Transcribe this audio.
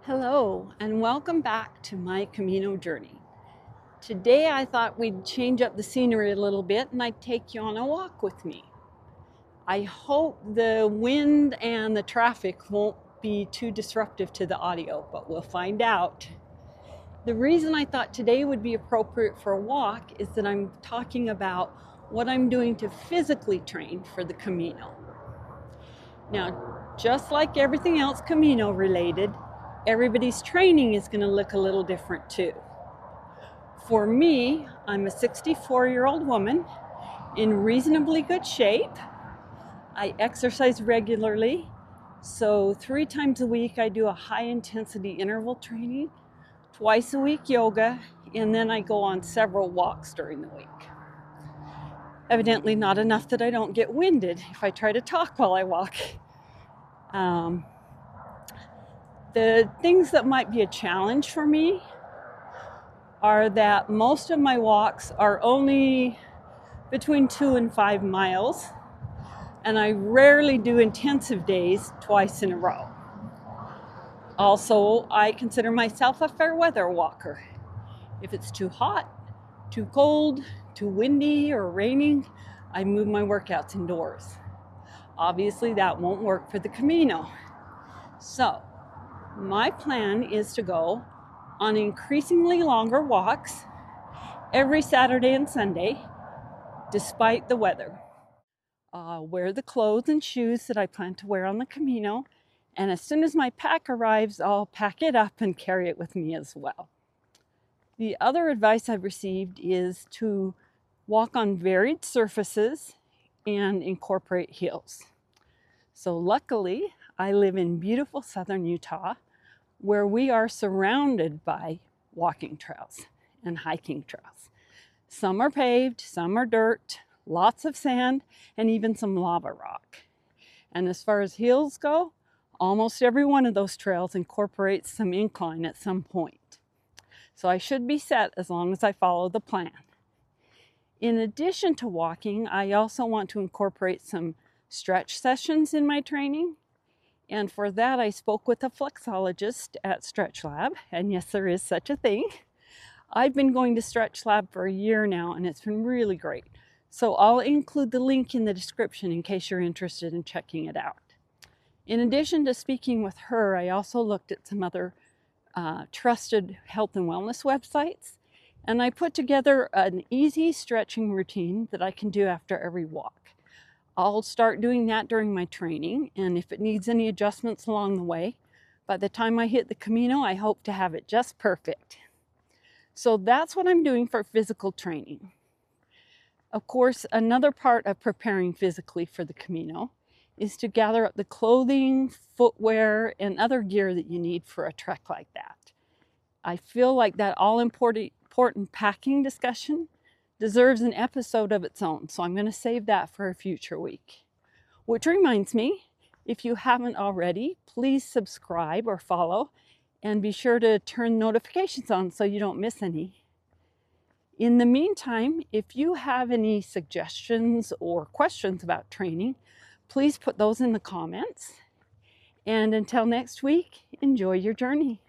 Hello, and welcome back to my Camino Journey. Today I thought we'd change up the scenery a little bit and I'd take you on a walk with me. I hope the wind and the traffic won't be too disruptive to the audio, but we'll find out. The reason I thought today would be appropriate for a walk is that I'm talking about what I'm doing to physically train for the Camino. Now, just like everything else Camino related, everybody's training is going to look a little different too. For me, I'm a 64-year-old woman in reasonably good shape. I exercise regularly, so 3 times a week I do a high-intensity interval training, twice a week yoga, and then I go on several walks during the week. Evidently not enough that I don't get winded if I try to talk while I walk. The things that might be a challenge for me are that most of my walks are only between 2 and 5 miles, and I rarely do intensive days twice in a row. Also, I consider myself a fair weather walker. If it's too hot, too cold, too windy, or raining, I move my workouts indoors. Obviously, that won't work for the Camino. So, my plan is to go on increasingly longer walks every Saturday and Sunday, despite the weather. Wear the clothes and shoes that I plan to wear on the Camino, and as soon as my pack arrives, I'll pack it up and carry it with me as well. The other advice I've received is to walk on varied surfaces and incorporate hills. So luckily, I live in beautiful southern Utah, where we are surrounded by walking trails and hiking trails. Some are paved, some are dirt, lots of sand, and even some lava rock. And as far as hills go, almost every one of those trails incorporates some incline at some point. So I should be set as long as I follow the plan. In addition to walking, I also want to incorporate some stretch sessions in my training. And for that, I spoke with a flexologist at Stretch Lab, and yes, there is such a thing. I've been going to Stretch Lab for a year now, and it's been really great. So I'll include the link in the description in case you're interested in checking it out. In addition to speaking with her, I also looked at some other trusted health and wellness websites, and I put together an easy stretching routine that I can do after every walk. I'll start doing that during my training, and if it needs any adjustments along the way, by the time I hit the Camino, I hope to have it just perfect. So that's what I'm doing for physical training. Of course, another part of preparing physically for the Camino is to gather up the clothing, footwear, and other gear that you need for a trek like that. I feel like that all-important packing discussion deserves an episode of its own, so I'm going to save that for a future week. Which reminds me, if you haven't already, please subscribe or follow, and be sure to turn notifications on so you don't miss any. In the meantime, if you have any suggestions or questions about training, please put those in the comments. And until next week, enjoy your journey.